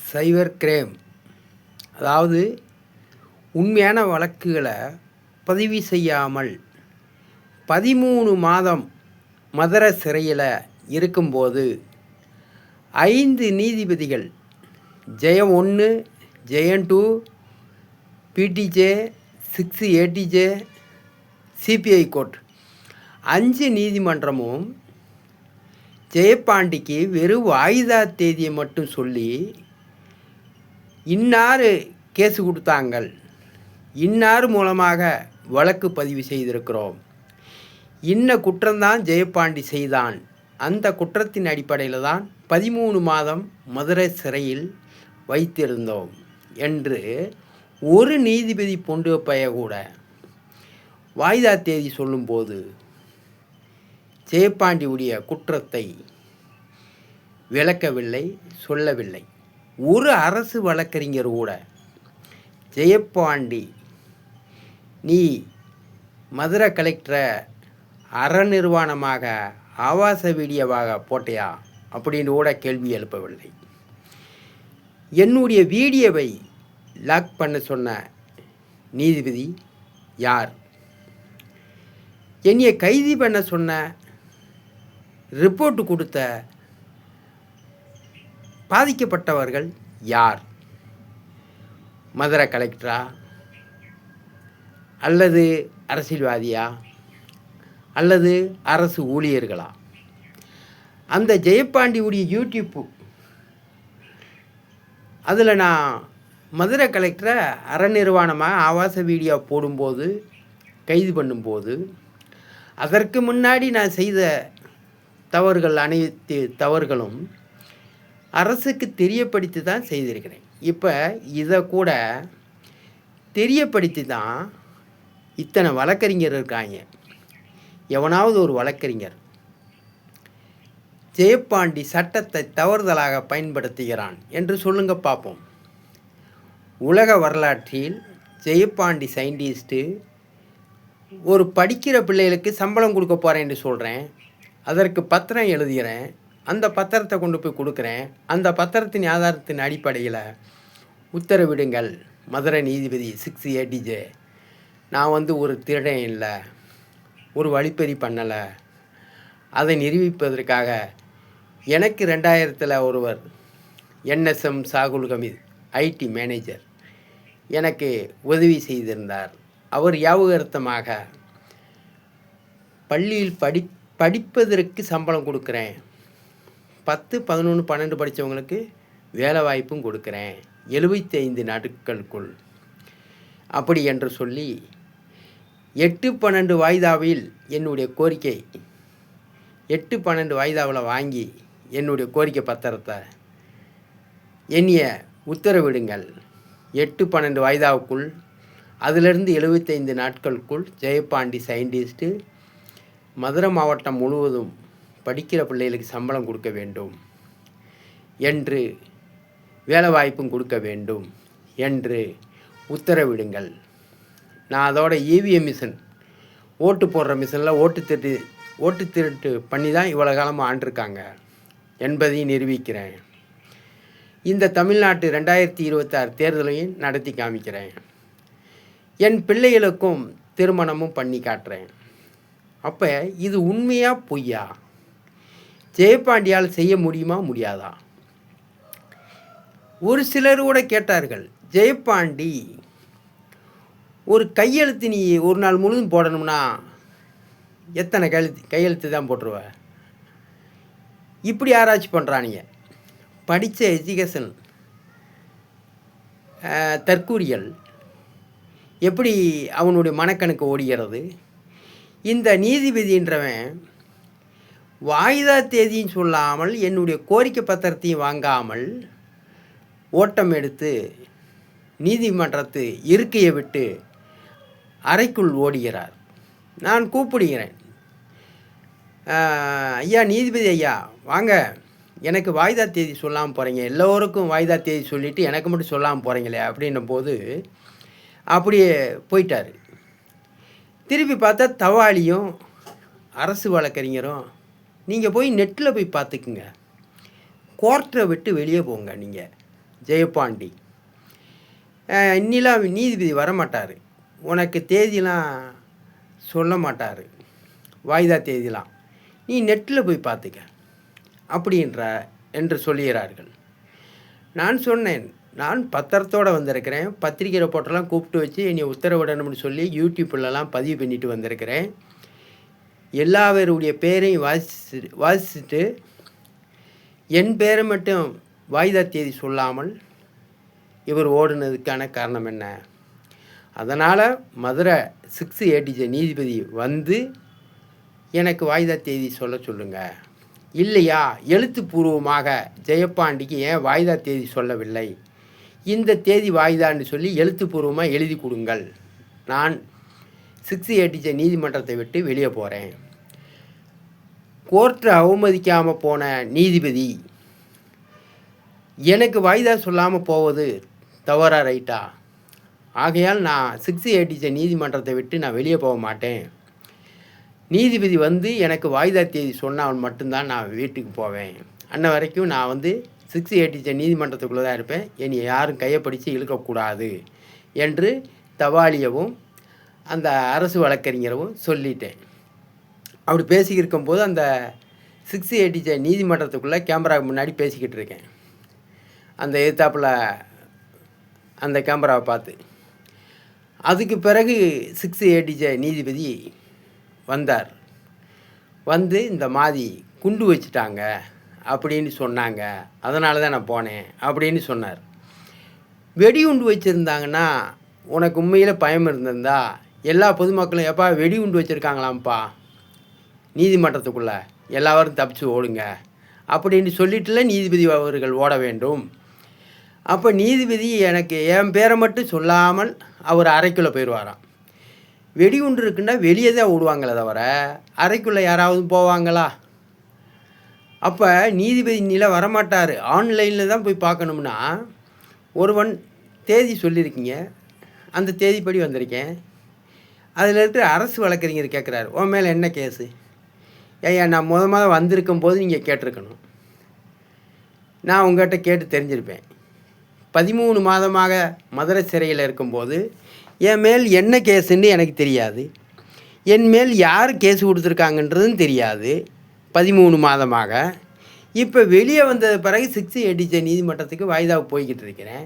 Cyber crime, அதாவது உண்மையான வழக்குகளை பதிவு செய்யாமல் 13 மாதம் மதுரை சிறையில் இருக்கும்போது 5 நீதிபதிகள் ஜெயம் 1, ஜெயம் 2, பிடிஜே 6 ஏடிஜே, சிபிஐ கோர்ட் 5 நீதிமன்றமும் ஜெயபாண்டிக்கு வெறும் வாய்தா தேதியை மட்டும் சொல்லி இன்னார் கேஸு கொடுத்தாங்கள், இன்னார் மூலமாக வழக்கு பதிவு செய்திருக்கிறோம், இன்ன குற்றம்தான் ஜெயபாண்டி செய்தான், அந்த குற்றத்தின் அடிப்படையில் தான் 13 மாதம் மதுரை சிறையில் வைத்திருந்தோம் என்று ஒரு நீதிபதி பொண்டு பைய கூட வாய்தா தேதி சொல்லும்போது ஜெயபாண்டியுடைய குற்றத்தை விளக்கவில்லை, சொல்லவில்லை. ஒரு அரசு வழக்கறிஞர் கூட ஜெயபாண்டி நீ மதுரை கலெக்டரை அறநிர்வாணமாக ஆபாச வீடியோவாக போட்டையா அப்படின்னு கூட கேள்வி எழுப்பவில்லை. என்னுடைய வீடியோவை லாக் பண்ண சொன்ன நீதிபதி யார்? என்னையை கைது பண்ண சொன்ன ரிப்போர்ட்டு கொடுத்த பாதிக்கப்பட்டவர்கள் யார்? மதுரை கலெக்டரா அல்லது அரசியல்வாதியா அல்லது அரசு ஊழியர்களா? அந்த ஜெயபாண்டியுடைய யூடியூப்பு அதில் நான் மதுரை கலெக்டரை அறநிர்வாணமாக ஆபாச வீடியோ போடும்போது, கைது பண்ணும்போது, அதற்கு முன்னாடி நான் செய்த தவறுகள் அனைத்து தவறுகளும் அரசுக்கு தெரியப்படுத்தி தான் செய்திருக்கிறேன். இப்போ இதை கூட தெரியப்படுத்தி தான் இத்தனை வழக்கறிஞர் இருக்காங்க. எவனாவது ஒரு வழக்கறிஞர் ஜெயபாண்டி சட்டத்தை தவறுதலாக பயன்படுத்துகிறான் என்று சொல்லுங்க பார்ப்போம். உலக வரலாற்றில் ஜெயபாண்டி சயின்டிஸ்ட்டு ஒரு படிக்கிற பிள்ளைகளுக்கு சம்பளம் கொடுக்க போகிறேன் என்று சொல்கிறேன், அதற்கு பத்திரம் எழுதுகிறேன், அந்த பத்திரத்தை கொண்டு போய் கொடுக்குறேன், அந்த பத்திரத்தின் ஆதாரத்தின் அடிப்படையில் உத்தரவிடுங்கள் மதுரை நீதிபதி 6 ஏடிஜே, நான் ஒரு திருடன் இல்லை, ஒரு வழிப்பறி பண்ணலை, அதை நிரூபிப்பதற்காக எனக்கு 2000 ஒருவர் NSM Shahul Hameed IT manager எனக்கு உதவி செய்திருந்தார். அவர் ஞாபகார்த்தமாக பள்ளியில் படிப்பதற்கு சம்பளம் கொடுக்குறேன், 10, 11, 12 படித்தவங்களுக்கு வேலை வாய்ப்பும் கொடுக்குறேன் 75 நாட்களுக்குள் அப்படி என்று சொல்லி 8, 12 வாய்தாவில் என்னுடைய கோரிக்கை 8, 12 வாய்தாவில் வாங்கி என்னுடைய கோரிக்கை பத்திரத்தை என்னைய உத்தரவிடுங்கள், 8, 12 வாய்தாவுக்குள் அதிலிருந்து 75 நாட்களுக்குள் ஜெயபாண்டி சயின்டிஸ்ட்டு மதுரை மாவட்டம் முழுவதும் படிக்கிற பிள்ளைகளுக்கு சம்பளம் கொடுக்க வேண்டும் என்று, வேலை வாய்ப்பும் கொடுக்க வேண்டும் என்று உத்தரவிடுங்கள். நான் அதோட EVM மிஷின், ஓட்டு போடுற மிஷினில் ஓட்டு திருட்டு பண்ணி தான் இவ்வளோ காலமாக ஆண்டிருக்காங்க என்பதையும் நிரூபிக்கிறேன். இந்த தமிழ்நாட்டு 2026 தேர்தலையும் நடத்தி காமிக்கிறேன். என் பிள்ளைகளுக்கும் திருமணமும் பண்ணி காட்டுறேன். அப்போ இது உண்மையா பொய்யா? ஜெயபாண்டியால் செய்ய முடியுமா முடியாதா? ஒரு சிலர் கூட கேட்டார்கள், ஜெயபாண்டி ஒரு கையெழுத்து நீ ஒரு நாள் முழுதும் போடணும்னா எத்தனை கையெழுத்து தான் போட்டுருவ? இப்படி ஆராய்ச்சி பண்ணுறானுங்க. படித்த எஜுகேஷன் தற்கூறியல் எப்படி அவனுடைய மனக்கணக்கு ஓடுகிறது? இந்த நீதிபதின்றவன் வாய்தா தேதியும் சொல்லாமல் என்னுடைய கோரிக்கை பத்திரத்தையும் வாங்காமல் ஓட்டம் எடுத்து நீதிமன்றத்து இருக்கையை விட்டு அறைக்குள் ஓடுகிறார். நான் கூப்பிடுகிறேன், ஐயா நீதிபதி ஐயா வாங்க, எனக்கு வாய்தா தேதி சொல்லாமல் போகிறீங்க, எல்லோருக்கும் வாய்தா தேதி சொல்லிவிட்டு எனக்கு மட்டும் சொல்லாமல் போகிறீங்களே அப்படின்னும் போது அப்படியே போயிட்டார். திருப்பி பார்த்தா தவாலியும் அரசு வழக்கறிஞரும், நீங்கள் போய் நெட்டில் போய் பார்த்துக்குங்க, கோர்ட்டை விட்டு வெளியே போங்க, நீங்கள் ஜெயபாண்டி. இன்னிலாம் நீதிபதி வரமாட்டார், உனக்கு தேதிலாம் சொல்ல மாட்டார், வாய்தா தேதிலாம் நீ நெட்டில் போய் பார்த்துக்க என்று சொல்லுகிறார்கள். நான் சொன்னேன், நான் பத்திரத்தோடு வந்திருக்கிறேன், பத்திரிக்கை ரிப்போர்ட்டெல்லாம் கூப்பிட்டு வச்சு என்னை உத்தரவிடணும்னு சொல்லி யூடியூப்லலாம் பதிவு பண்ணிட்டு வந்திருக்கிறேன். எல்லாருடைய பேரையும் வாசிச்சுட்டு என் பேரை மட்டும் வாய்தா தேதி சொல்லாமல் இவர் ஓடுனதுக்கான காரணம் என்ன? அதனால் மதுரை 6 ADJ நீதிபதி வந்து எனக்கு வாய்தா தேதி சொல்ல சொல்லுங்கள். இல்லையா எழுத்துப்பூர்வமாக ஜெயபாண்டிக்கு ஏன் வாய்தா தேதி சொல்லவில்லை, இந்த தேதி வாய்தான்னு சொல்லி எழுத்துப்பூர்வமாக எழுதி கொடுங்கள். நான் 6 ADJ நீதிமன்றத்தை விட்டு வெளியே போகிறேன். கோர்ட்டை அவமதிக்காமல் போன நீதிபதி எனக்கு வாய்தா சொல்லாமல் போவது தவறா ரைட்டா? ஆகையால் நான் 6 ADJ நீதிமன்றத்தை விட்டு நான் வெளியே போக மாட்டேன். நீதிபதி வந்து எனக்கு வாய்தா தேதி சொன்னால் மட்டும்தான் நான் வீட்டுக்கு போவேன். அன்ன வரைக்கும் நான் வந்து 6 ADJ நீதிமன்றத்துக்குள்ளே தான் இருப்பேன், என்னை யாரும் கையப்பிடிச்சு இழுக்கக்கூடாது என்று தவாலியவும் அந்த அரசு வழக்கறிஞரவும் சொல்லிட்டேன். அப்படி பேசிக்கிருக்கும்போது அந்த 6 ADJ நீதிமன்றத்துக்குள்ளே கேமரா முன்னாடி பேசிக்கிட்டு இருக்கேன், அந்த எதிர்த்தாப்பில் அந்த கேமராவை பார்த்து. அதுக்கு பிறகு 6 ADJ நீதிபதி வந்தார். வந்து இந்த மாதிரி குண்டு வச்சுட்டாங்க அப்படின்னு சொன்னாங்க, அதனால தான் நான் போனேன் அப்படின்னு சொன்னார். வெடி குண்டு வச்சுருந்தாங்கன்னா உனக்கு உண்மையில் பயம் இருந்திருந்தா எல்லா பொதுமக்களும் எப்பா வெடி குண்டு வச்சுருக்காங்களாம்ப்பா நீதிமன்றத்துக்குள்ளே, எல்லாரும் தப்பிச்சு ஓடுங்க அப்படின்னு சொல்லிட்டுல நீதிபதி அவர்கள் ஓட வேண்டும். அப்போ நீதிபதி எனக்கு என் பேரை மட்டும் சொல்லாமல் அவர் அறைக்குள்ளே போயிடுவாராம். வெடிகுண்டு இருக்குன்னா வெளியே தான் விடுவாங்களே தவிர அறைக்குள்ளே யாராவது போவாங்களா? அப்போ நீதிபதி நிலை வரமாட்டார், ஆன்லைனில் தான் போய் பார்க்கணும்னா. ஒருவன் தேதி சொல்லியிருக்கீங்க, அந்த தேதிப்படி வந்திருக்கேன். அதில் இருக்கிற அரசு வழக்கறிஞர் கேட்குறாரு, உன் மேலே என்ன கேஸு? ஐயா நான் முதல் வந்திருக்கும் போது நீங்கள் கேட்டிருக்கணும், நான் உங்கள்கிட்ட கேட்டு தெரிஞ்சிருப்பேன். 13 மாதமாக மதுரை சிறையில் இருக்கும்போது என் மேல் என்ன கேஸுன்னு எனக்கு தெரியாது, என் மேல் யார் கேஸு கொடுத்துருக்காங்கன்றதும் தெரியாது 13 மாதமாக. இப்போ வெளியே வந்த பிறகு 6 ADJ நீதிமன்றத்துக்கு வாய்தாவுக்கு போய்கிட்டு இருக்கிறேன்.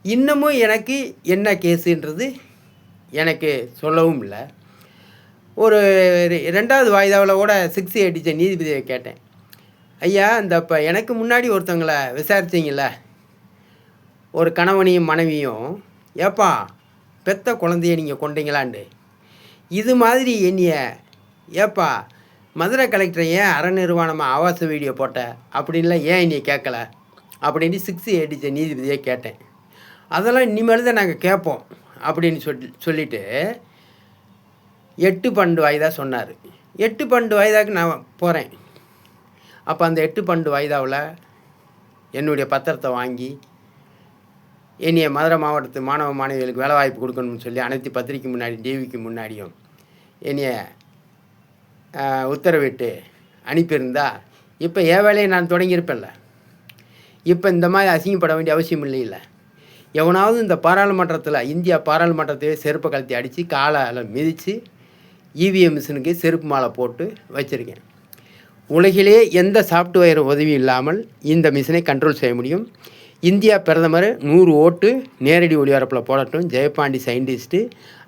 இன்னமும் எனக்கு என்ன கேஸுன்றது எனக்கு சொல்லவும் இல்லை. ஒரு 2வது வாய்தாவில் கூட 6 ADJ நீதிபதியை கேட்டேன், ஐயா இந்த இப்போ எனக்கு முன்னாடி ஒருத்தவங்களை விசாரிச்சிங்கள, ஒரு கணவனையும் மனைவியும், ஏப்பா பெத்த குழந்தைய நீங்கள் கொண்டீங்களாண்டு, இது மாதிரி என்னைய ஏப்பா மதுரை கலெக்டரை ஏன் அறநிர்வாணமாக ஆபாச வீடியோ போட்ட அப்படின்லாம் ஏன் என்னைய கேட்கல அப்படின்னு 6 ADJ நீதிபதியை கேட்டேன். அதெல்லாம் இனிமேல் தான் நாங்கள் கேட்போம் அப்படின்னு சொல்லிவிட்டு 8/12 வாய்தா சொன்னார். 8/12 வாய்தாக்கு நான் போகிறேன். அப்போ அந்த 8/12 வாய்தாவில் என்னுடைய பத்திரத்தை வாங்கி என்னைய மதுரை மாவட்டத்து மாணவ மாணவிகளுக்கு வேலை வாய்ப்பு கொடுக்கணும்னு சொல்லி அனைத்து பத்திரிக்கை முன்னாடி டிவிக்கு முன்னாடியும் என்னைய உத்தரவிட்டு அனுப்பியிருந்தா இப்போ என் வேலையை நான் தொடங்கியிருப்பேன்ல. இப்போ இந்த மாதிரி அசிங்கப்பட வேண்டிய அவசியம் இல்லைல்ல. எவனாவது இந்த பாராளுமன்றத்தில், இந்தியா பாராளுமன்றத்தையே செருப்பை கழட்டி அடித்து காலால் மிதித்து EVM மிஷினுக்கு செருப்பு மாலை போட்டு வச்சுருக்கேன். உலகிலே எந்த சாஃப்ட்வேர் உதவி இல்லாமல் இந்த மிஷினை கண்ட்ரோல் செய்ய முடியும். இந்தியா பிரதமர் 100 ஓட்டு நேரடி ஒளிபரப்பில் போடட்டும், ஜெயபாண்டி சயின்டிஸ்ட்டு,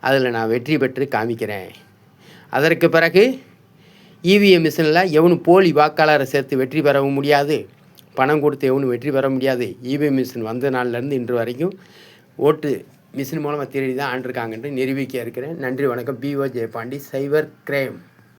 அதில் நான் வெற்றி பெற்று காமிக்கிறேன். அதற்கு பிறகு EVM மிஷினில் எவனும் போலி வாக்காளரை சேர்த்து வெற்றி பெறவும் முடியாது, பணம் கொடுத்து எவனும் வெற்றி பெற முடியாது. EVM மிஷின் வந்த நாள்லேருந்து இன்று வரைக்கும் ஓட்டு மிஷின் மூலமாக திருடி தான் ஆண்டிருக்காங்கன்ட்டு நிரூபிக்க இருக்கிறேன். நன்றி, வணக்கம். BO Jeyapandi, cyber crime.